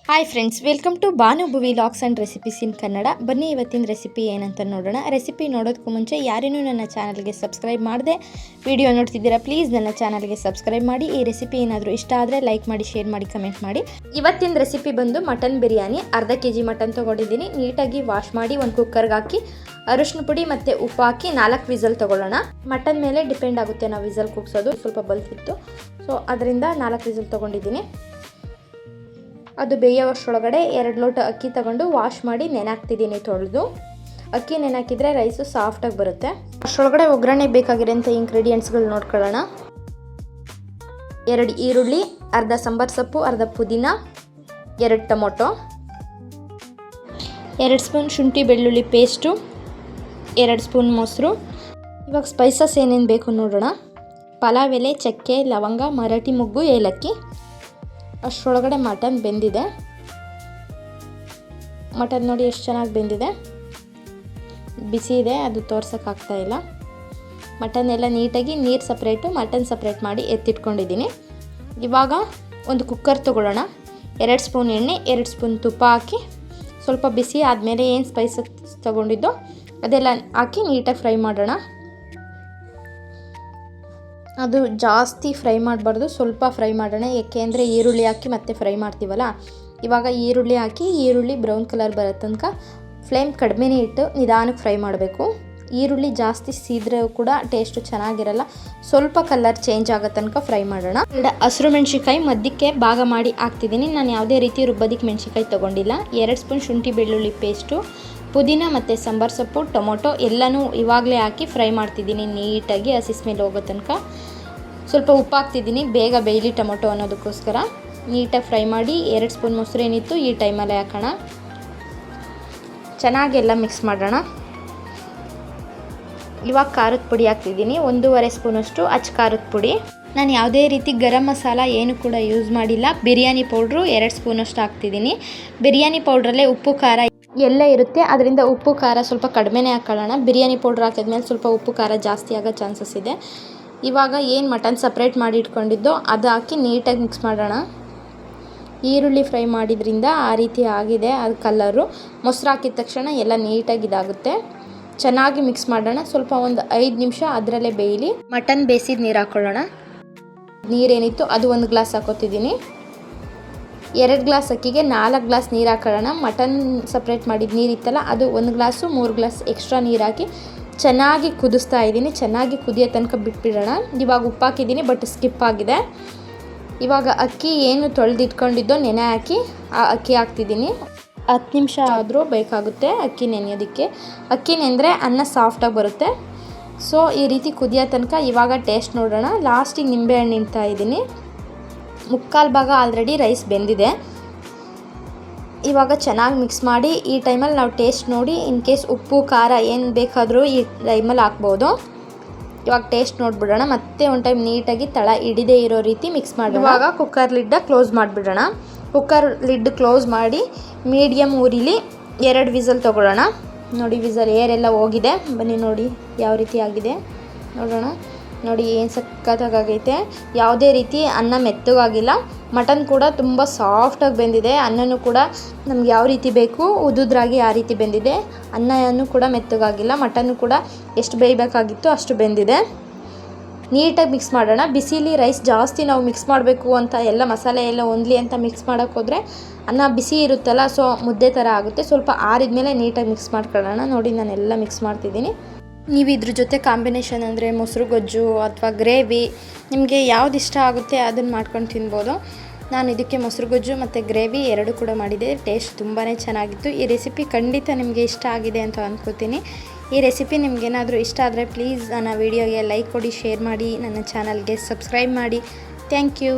Hi friends, welcome to Bhanubhuvi vlogs and recipes in Kannada. ಬನ್ನಿ ಇವತ್ತಿನ recipe ಏನಂತ ನೋಡೋಣ. ರೆಸಿಪಿ ನೋಡೋದಕ್ಕೂ ಮುಂಚೆ ಯಾರೇನೂ ನನ್ನ ಚಾನಲ್ಗೆ ಸಬ್ಸ್ಕ್ರೈಬ್ ಮಾಡದೆ ವಿಡಿಯೋ ನೋಡ್ತಿದ್ದೀರಾ, ಪ್ಲೀಸ್ ನನ್ನ ಚಾನಲ್ಗೆ ಸಬ್ಸ್ಕ್ರೈಬ್ ಮಾಡಿ. ಈ ರೆಸಿಪಿ ಏನಾದರೂ ಇಷ್ಟ ಆದರೆ ಲೈಕ್ ಮಾಡಿ, ಶೇರ್ ಮಾಡಿ, ಕಮೆಂಟ್ ಮಾಡಿ. ಇವತ್ತಿನ ರೆಸಿಪಿ ಬಂದು ಮಟನ್ ಬಿರಿಯಾನಿ. ಅರ್ಧ kg ಮಟನ್ ತೊಗೊಂಡಿದ್ದೀನಿ. ನೀಟಾಗಿ ವಾಶ್ ಮಾಡಿ ಒಂದು ಕುಕ್ಕರ್ಗೆ ಹಾಕಿ ಅರಿಶಿನ ಪುಡಿ ಮತ್ತು ಉಪ್ಪು ಹಾಕಿ 4 ವಿಸಲ್ ತೊಗೊಳ್ಳೋಣ. ಮಟನ್ ಮೇಲೆ ಡಿಪೆಂಡ್ ಆಗುತ್ತೆ ನಾವು ವಿಸಲ್ ಕೂಗ್ಸೋದು. ಸ್ವಲ್ಪ ಬಲ್ತಿತ್ತು, ಸೊ ಅದರಿಂದ 4 ವಿಸಲ್ ತೊಗೊಂಡಿದ್ದೀನಿ. ಅದು ಬೇಯೋವಷ್ಟರೊಳಗಡೆ 2 ಲೋಟ ಅಕ್ಕಿ ತಗೊಂಡು ವಾಶ್ ಮಾಡಿ ನೆನಾಕ್ತಿದ್ದೀನಿ. ತೊಳೆದು ಅಕ್ಕಿ ನೆನಾಕಿದ್ರೆ ರೈಸು ಸಾಫ್ಟಾಗಿ ಬರುತ್ತೆ. ಅಷ್ಟರೊಳಗಡೆ ಒಗ್ಗರಣೆ ಬೇಕಾಗಿರೋಂಥ ಇಂಗ್ರೀಡಿಯೆಂಟ್ಸ್ಗಳು ನೋಡ್ಕೊಳ್ಳೋಣ. 2 ಈರುಳ್ಳಿ, ಅರ್ಧ ಸಾಂಬಾರು ಸೊಪ್ಪು, ಅರ್ಧ ಪುದೀನ, 2 ಟೊಮೊಟೊ, 2 ಸ್ಪೂನ್ ಶುಂಠಿ ಬೆಳ್ಳುಳ್ಳಿ ಪೇಸ್ಟು, 2 ಸ್ಪೂನ್ ಮೊಸರು. ಇವಾಗ ಸ್ಪೈಸಸ್ ಏನೇನು ಬೇಕು ನೋಡೋಣ. ಪಲಾವ್ ಎಲೆ, ಚಕ್ಕೆ, ಲವಂಗ, ಮರಾಠಿ ಮೊಗ್ಗು, ಏಲಕ್ಕಿ. ಅಷ್ಟರೊಳಗಡೆ ಮಟನ್ ಬೆಂದಿದೆ. ಮಟನ್ ನೋಡಿ ಎಷ್ಟು ಚೆನ್ನಾಗಿ ಬೆಂದಿದೆ. ಬಿಸಿ ಇದೆ, ಅದು ತೋರ್ಸೋಕ್ಕಾಗ್ತಾಯಿಲ್ಲ. ಮಟನ್ ಎಲ್ಲ ನೀಟಾಗಿ ನೀರು ಸಪ್ರೇಟು, ಮಟನ್ ಸಪ್ರೇಟ್ ಮಾಡಿ ಎತ್ತಿಟ್ಕೊಂಡಿದ್ದೀನಿ. ಇವಾಗ ಒಂದು ಕುಕ್ಕರ್ ತೊಗೊಳ್ಳೋಣ. 2 ಸ್ಪೂನ್ ಎಣ್ಣೆ, 2 ಸ್ಪೂನ್ ತುಪ್ಪ ಹಾಕಿ ಸ್ವಲ್ಪ ಬಿಸಿ ಆದಮೇಲೆ ಏನು ಸ್ಪೈಸಸ್ ತೊಗೊಂಡಿದ್ದೋ ಅದೆಲ್ಲ ಹಾಕಿ ನೀಟಾಗಿ ಫ್ರೈ ಮಾಡೋಣ. ಅದು ಜಾಸ್ತಿ ಫ್ರೈ ಮಾಡಬಾರ್ದು, ಸ್ವಲ್ಪ ಫ್ರೈ ಮಾಡೋಣ. ಏಕೆಂದರೆ ಈರುಳ್ಳಿ ಹಾಕಿ ಮತ್ತೆ ಫ್ರೈ ಮಾಡ್ತೀವಲ್ಲ. ಇವಾಗ ಈರುಳ್ಳಿ ಹಾಕಿ ಈರುಳ್ಳಿ ಬ್ರೌನ್ ಕಲರ್ ಬರೋ ತನಕ ಫ್ಲೇಮ್ ಕಡಿಮೆನೇ ಇಟ್ಟು ನಿಧಾನಕ್ಕೆ ಫ್ರೈ ಮಾಡಬೇಕು. ಈರುಳ್ಳಿ ಜಾಸ್ತಿ ಸೀದ್ರೆ ಕೂಡ ಟೇಸ್ಟು ಚೆನ್ನಾಗಿರಲ್ಲ. ಸ್ವಲ್ಪ ಕಲರ್ ಚೇಂಜ್ ಆಗೋ ತನಕ ಫ್ರೈ ಮಾಡೋಣ. 2 ಹಸಿರು ಮೆಣಸಿನ್ಕಾಯಿ ಮಧ್ಯಕ್ಕೆ ಭಾಗ ಮಾಡಿ ಹಾಕ್ತಿದ್ದೀನಿ. ನಾನು ಯಾವುದೇ ರೀತಿ ರುಬ್ಬೋದಕ್ಕೆ ಮೆಣಸಿನ್ಕಾಯಿ ತೊಗೊಂಡಿಲ್ಲ. 2 ಸ್ಪೂನ್ ಶುಂಠಿ ಬೆಳ್ಳುಳ್ಳಿ ಪೇಸ್ಟು, ಪುದೀನ ಮತ್ತು ಸಾಂಬಾರು ಸೊಪ್ಪು, ಟೊಮೊಟೊ ಎಲ್ಲನೂ ಇವಾಗಲೇ ಹಾಕಿ ಫ್ರೈ ಮಾಡ್ತಿದ್ದೀನಿ ನೀಟಾಗಿ ಹಸಿ ಸ್ಮೆಲ್ ಹೋಗೋ ತನಕ. ಸ್ವಲ್ಪ ಉಪ್ಪು ಹಾಕ್ತಿದ್ದೀನಿ, ಬೇಗ ಬೇಯಲಿ ಟೊಮೊಟೊ ಅನ್ನೋದಕ್ಕೋಸ್ಕರ. ನೀಟಾಗಿ ಫ್ರೈ ಮಾಡಿ 2 ಸ್ಪೂನ್ ಮೊಸರು ಏನಿತ್ತು ಈ ಟೈಮಲ್ಲೇ ಹಾಕೋಣ. ಚೆನ್ನಾಗೆಲ್ಲ ಮಿಕ್ಸ್ ಮಾಡೋಣ. ಇವಾಗ ಖಾರದ ಪುಡಿ ಹಾಕ್ತಿದ್ದೀನಿ, 1.5 ಸ್ಪೂನಷ್ಟು ಅಚ್ಚ ಖಾರದ ಪುಡಿ. ನಾನು ಯಾವುದೇ ರೀತಿ ಗರಂ ಮಸಾಲ ಏನು ಕೂಡ ಯೂಸ್ ಮಾಡಿಲ್ಲ. ಬಿರಿಯಾನಿ ಪೌಡ್ರು 2 ಸ್ಪೂನಷ್ಟು ಹಾಕ್ತಿದ್ದೀನಿ. ಬಿರಿಯಾನಿ ಪೌಡ್ರಲ್ಲೇ ಉಪ್ಪು ಖಾರ ಎಲ್ಲ ಇರುತ್ತೆ, ಅದರಿಂದ ಉಪ್ಪು ಖಾರ ಸ್ವಲ್ಪ ಕಡಿಮೆನೇ ಹಾಕೊಳ್ಳೋಣ. ಬಿರಿಯಾನಿ ಪೌಡ್ರ್ ಹಾಕಿದ್ಮೇಲೆ ಸ್ವಲ್ಪ ಉಪ್ಪು ಖಾರ ಜಾಸ್ತಿ ಆಗೋ ಚಾನ್ಸಸ್ ಇದೆ. ಇವಾಗ ಏನು ಮಟನ್ ಸಪ್ರೇಟ್ ಮಾಡಿ ಇಟ್ಕೊಂಡಿದ್ದೋ ಅದು ಹಾಕಿ ನೀಟಾಗಿ ಮಿಕ್ಸ್ ಮಾಡೋಣ. ಈರುಳ್ಳಿ ಫ್ರೈ ಮಾಡಿದ್ರಿಂದ ಆ ರೀತಿ ಆಗಿದೆ ಅದು ಕಲರು. ಮೊಸರು ಹಾಕಿದ ತಕ್ಷಣ ಎಲ್ಲ ನೀಟಾಗಿ ಇದಾಗುತ್ತೆ. ಚೆನ್ನಾಗಿ ಮಿಕ್ಸ್ ಮಾಡೋಣ. ಸ್ವಲ್ಪ ಒಂದು 5 ನಿಮಿಷ ಅದರಲ್ಲೇ ಬೇಯಲಿ. ಮಟನ್ ಬೇಯಿಸಿದ ನೀರು ಹಾಕ್ಕೊಳ್ಳೋಣ. ನೀರೇನಿತ್ತು ಅದು 1 ಗ್ಲಾಸ್ ಹಾಕೋತಿದ್ದೀನಿ. 2 ಗ್ಲಾಸ್ ಅಕ್ಕಿಗೆ 4 ಗ್ಲಾಸ್ ನೀರು ಹಾಕೊಳ್ಳೋಣ. ಮಟನ್ ಸಪ್ರೇಟ್ ಮಾಡಿದ ನೀರಿತ್ತಲ್ಲ ಅದು 1 ಗ್ಲಾಸು 3 ಗ್ಲಾಸ್ ಎಕ್ಸ್ಟ್ರಾ ನೀರು ಹಾಕಿ ಚೆನ್ನಾಗಿ ಕುದಿಸ್ತಾ ಇದ್ದೀನಿ. ಚೆನ್ನಾಗಿ ಕುದಿಯೋ ತನಕ ಬಿಟ್ಬಿಡೋಣ. ಇವಾಗ ಉಪ್ಪು ಹಾಕಿದ್ದೀನಿ, ಬಟ್ ಸ್ಕಿಪ್ ಆಗಿದೆ. ಇವಾಗ ಅಕ್ಕಿ ಏನು ತೊಳೆದಿಟ್ಕೊಂಡಿದ್ದೋ ನೆನೆ ಹಾಕಿ ಆ ಅಕ್ಕಿ ಹಾಕ್ತಿದ್ದೀನಿ. 10 ನಿಮಿಷ ಆದರೂ ಬೇಕಾಗುತ್ತೆ ಅಕ್ಕಿ ನೆನೆಯೋದಕ್ಕೆ. ಅಕ್ಕಿ ನೆಂದರೆ ಅನ್ನ ಸಾಫ್ಟಾಗಿ ಬರುತ್ತೆ. ಸೊ ಈ ರೀತಿ ಕುದಿಯೋ ತನಕ ಇವಾಗ ಟೇಸ್ಟ್ ನೋಡೋಣ. ಲಾಸ್ಟಿಗೆ ನಿಂಬೆಹಣ್ಣು ಇಡ್ತಾ ಇದ್ದೀನಿ. 3/4 ಭಾಗ ಆಲ್ರೆಡಿ ರೈಸ್ ಬೆಂದಿದೆ. ಇವಾಗ ಚೆನ್ನಾಗಿ ಮಿಕ್ಸ್ ಮಾಡಿ ಈ ಟೈಮಲ್ಲಿ ನಾವು ಟೇಸ್ಟ್ ನೋಡಿ ಇನ್ ಕೇಸ್ ಉಪ್ಪು ಖಾರ ಏನು ಬೇಕಾದರೂ ಈ ಟೈಮಲ್ಲಿ ಹಾಕ್ಬೋದು. ಇವಾಗ ಟೇಸ್ಟ್ ನೋಡಿಬಿಡೋಣ. ಮತ್ತೆ ಒಂದು ಟೈಮ್ ನೀಟಾಗಿ ತಳ ಹಿಡಿದೇ ಇರೋ ರೀತಿ ಮಿಕ್ಸ್ ಮಾಡಿ ಇವಾಗ ಕುಕ್ಕರ್ ಲಿಡ್ಡ ಕ್ಲೋಸ್ ಮಾಡಿಬಿಡೋಣ. ಕುಕ್ಕರ್ ಲಿಡ್ ಕ್ಲೋಸ್ ಮಾಡಿ ಮೀಡಿಯಮ್ ಊರಿಲಿ 2 ವಿಸಲ್ ತೊಗೊಳ್ಳೋಣ. ನೋಡಿ ವಿಸಲ್ ಏರೆಲ್ಲ ಹೋಗಿದೆ. ಬನ್ನಿ ನೋಡಿ ಯಾವ ರೀತಿ ಆಗಿದೆ ನೋಡೋಣ. ನೋಡಿ ಏನು ಸಕ್ಕತ್ತಾಗೈತೆ. ಯಾವುದೇ ರೀತಿ ಅನ್ನ ಮೆತ್ತಗಾಗಿಲ್ಲ. ಮಟನ್ ಕೂಡ ತುಂಬ ಸಾಫ್ಟಾಗಿ ಬೆಂದಿದೆ. ಅನ್ನನೂ ಕೂಡ ನಮ್ಗೆ ಯಾವ ರೀತಿ ಬೇಕು ಉದುದ್ರಾಗಿ ಆ ರೀತಿ ಬೆಂದಿದೆ. ಅನ್ನನೂ ಕೂಡ ಮೆತ್ತಗಾಗಿಲ್ಲ. ಮಟನ್ನು ಕೂಡ ಎಷ್ಟು ಬೇಯಬೇಕಾಗಿತ್ತು ಅಷ್ಟು ಬೆಂದಿದೆ. ನೀಟಾಗಿ ಮಿಕ್ಸ್ ಮಾಡೋಣ. ಬಿಸಿಲಿ ರೈಸ್ ಜಾಸ್ತಿ ನಾವು ಮಿಕ್ಸ್ ಮಾಡಬೇಕು ಅಂತ ಎಲ್ಲ ಮಸಾಲೆ ಎಲ್ಲ ಹೊಂದಲಿ ಅಂತ ಮಿಕ್ಸ್ ಮಾಡೋಕ್ಕೆ ಹೋದರೆ ಅನ್ನ ಬಿಸಿ ಇರುತ್ತಲ್ಲ, ಸೊ ಮುದ್ದೆ ಥರ ಆಗುತ್ತೆ. ಸ್ವಲ್ಪ ಆರಿದ ಮೇಲೆ ನೀಟಾಗಿ ಮಿಕ್ಸ್ ಮಾಡ್ಕೊಳ್ಳೋಣ. ನೋಡಿ ನಾನೆಲ್ಲ ಮಿಕ್ಸ್ ಮಾಡ್ತಿದ್ದೀನಿ. ನೀವು ಇದ್ರ ಜೊತೆ ಕಾಂಬಿನೇಷನ್ ಅಂದರೆ ಮೊಸರು ಗೊಜ್ಜು ಅಥವಾ ಗ್ರೇವಿ ನಿಮಗೆ ಯಾವ್ದು ಇಷ್ಟ ಆಗುತ್ತೆ ಅದನ್ನು ಮಾಡ್ಕೊಂಡು ತಿನ್ಬೋದು. ನಾನು ಇದಕ್ಕೆ ಮೊಸರು ಗೊಜ್ಜು ಮತ್ತು ಗ್ರೇವಿ 2 ಕೂಡ ಮಾಡಿದೆ. ಟೇಸ್ಟ್ ತುಂಬಾ ಚೆನ್ನಾಗಿತ್ತು. ಈ ರೆಸಿಪಿ ಖಂಡಿತ ನಿಮಗೆ ಇಷ್ಟ ಆಗಿದೆ ಅಂತ ಅಂದ್ಕೋತೀನಿ. ಈ ರೆಸಿಪಿ ನಿಮಗೇನಾದರೂ ಇಷ್ಟ ಆದರೆ ಪ್ಲೀಸ್ ನನ್ನ ವಿಡಿಯೋಗೆ ಲೈಕ್ ಕೊಡಿ, ಶೇರ್ ಮಾಡಿ, ನನ್ನ ಚಾನಲ್ಗೆ ಸಬ್ಸ್ಕ್ರೈಬ್ ಮಾಡಿ. Thank you.